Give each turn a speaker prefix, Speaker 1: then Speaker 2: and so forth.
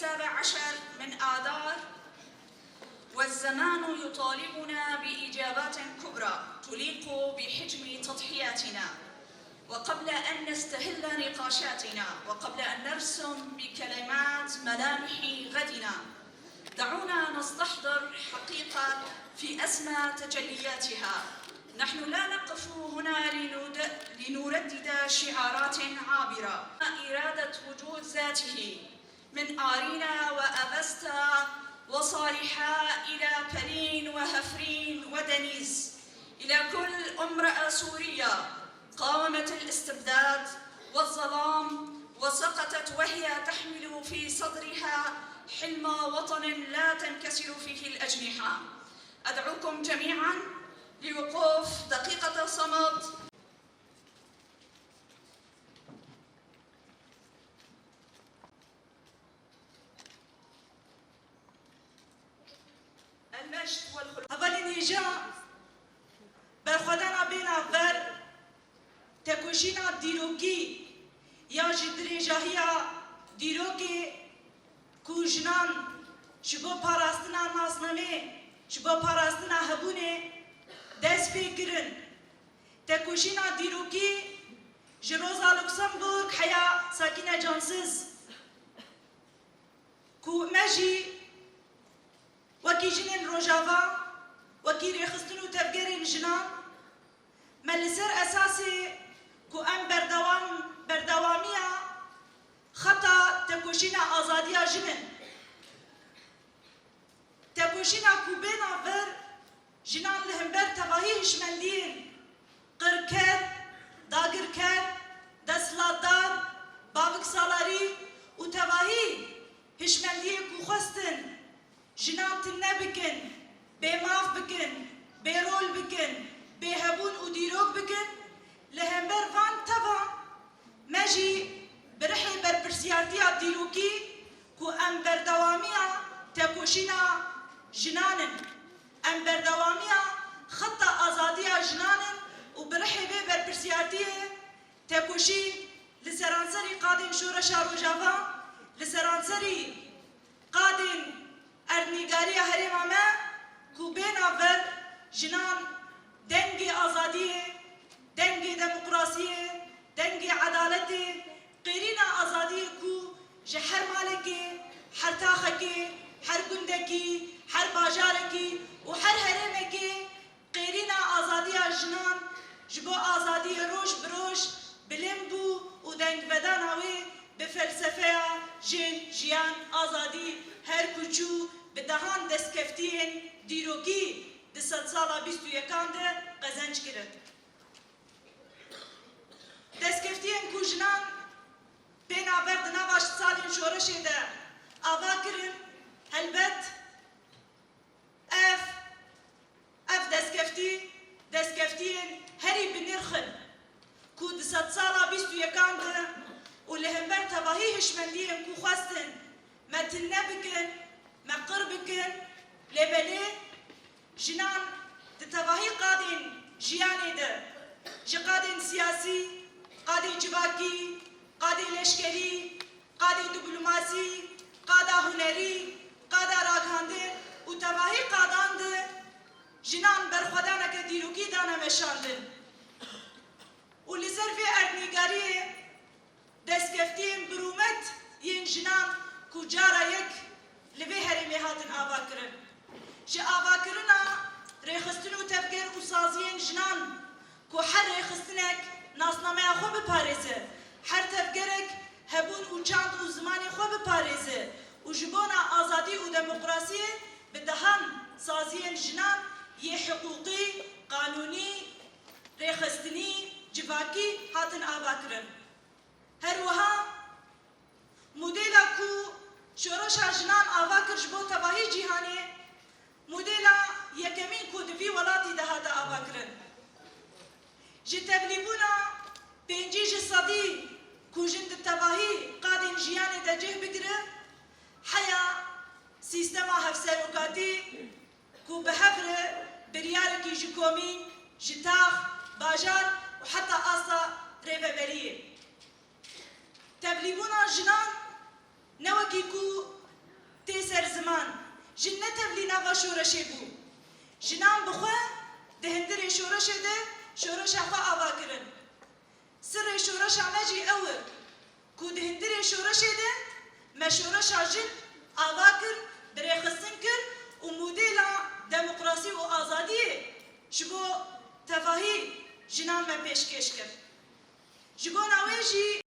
Speaker 1: 17 من آذار، والزمان يطالبنا بإجابات كبرى تليق بحجم تضحياتنا. وقبل أن نستهل نقاشاتنا وقبل أن نرسم بكلمات ملامح غدنا، دعونا نستحضر حقيقة في أسمى تجلياتها. نحن لا نقف هنا لنردد شعارات عابرة. إرادة وجود ذاته من آرينا وأغسطا وصالحا إلى بلين وهفرين ودنيس، إلى كل امرأة سورية قاومت الاستبداد والظلام وسقطت وهي تحمل في صدرها حلم وطن لا تنكسر فيه الأجنحة. أدعوكم جميعاً لوقوف دقيقة صمت المجد والخلود.
Speaker 2: أولین هیجا برخودنا بینا ور تکوشینا دیروکی یا جدریجاهیا دیروکی کوجنان شبو پاراستنا ناسنامه شبو پاراستنا هبونه دست بگیرن. تکوشینا دیروکی جروزا لوکسمبورگ حیا ساکینه جانسز کو مجی وكي جنين روجافا وكي ريخستنو تفجيرين جنان ملسر أساسي كو أم بردوامية خطا تكوشينا آزادية جنن تكوشينا كو بينا فر جنان لهمبر تفاهي هشمندين قركر داگركر دسلاتدار بابك سالاري و تفاهي هشمندين كو خستن جنان تنه بکن، بماف بکن، برول بکن، بهبون و دیروک بکن، لهمبر وان تبا مجی برحی برپرسیارتیا دیروکی کو ام بردوامیا تکوشینا جنانن، ام بردوامیا خطا آزادیا جنانن و برحی برپرسیارتیه تکوشین لسرانسری قادین شورشا روجاوا، لسرانسری قادین اردنیگاری هرما ما کوبینا ور جنان دنگی آزادیه، دنگی دموکراسیه، دنگی عدالته، قیرینا آزادیه کو جهر مالکی، هر تاخکی، هر گندکی، هر باجارکی و هر هرمکی قیرینا آزادیه جنان جبو آزادیه روش بروش بلمبو و دنگ بدانوی به فلسفه جن جیان آزادی هر کچو به دهان دستکفتین دیروکی دست سالا 21 ده قزنج کرد. دستکفتین کوجنان بین آورد نواش سالین شورشی ده آوا کرن هلبت اف دستکفتین هری بنرخن کو دست سالا 21 ده و لهمبر تباهی هشمندین کو خواستن متن بکن مقر بكن لبلي جنان تتواهي قادين جياني ده قادين سياسي قادي جواكي قادي لشكري قادي دبلوماسي قادا هنري قادا راغاندي وتواهي قادان ده جنان برخودانا كديروكي دانا مشاندن ولسر في اردنيگاري دستكفتين برومت ين جنان كجارا يك لبه هرمی هاتن آوا کرن. جه آوا کرنا ریخستن و تفکر و سازین جنان که هر ریخستنک ناسنامه خو بپارزه، هر تفکرک هبون و چند و زمانی خو بپارزه و جبونا آزادی و دموکراسی به دهان سازین جنان یه حقوقی قانونی ریخستنی جواکی هاتن آوا کرن. هر وها مدل کو شورش جنان آوا کرج بو تباهی جیهانی مدلا یکمین کودوی ولاتی ده هادا آوا کرن. جی تبلیبونا پنجی جی صدی کوجند تباهی قادین جیانی ده جه بگره حیا سیستما هفسروکاتی کو به هفره بریارکی جی کومین جی تاخ باجار و حتی آسا ریوه بریه. تبلیبونا جنان نوکی کو تێ سەر زمان ژن نەتەڤلی ناڤا شۆرەشێ بوو ژنان بخوا دهندرێ شۆرەشێ دە شۆرەشا خوا ئاواکردن سرێ شۆرەشا مەجی ئەوە کو دهندرێ شۆرەشێ دە مە شۆرەشا ژن ئاوا کرد برێخستن کرد و مودێلا دەموقراسی و ئازادیە ji bo tevahî jinan me pêşkêş kir ji bo navê jî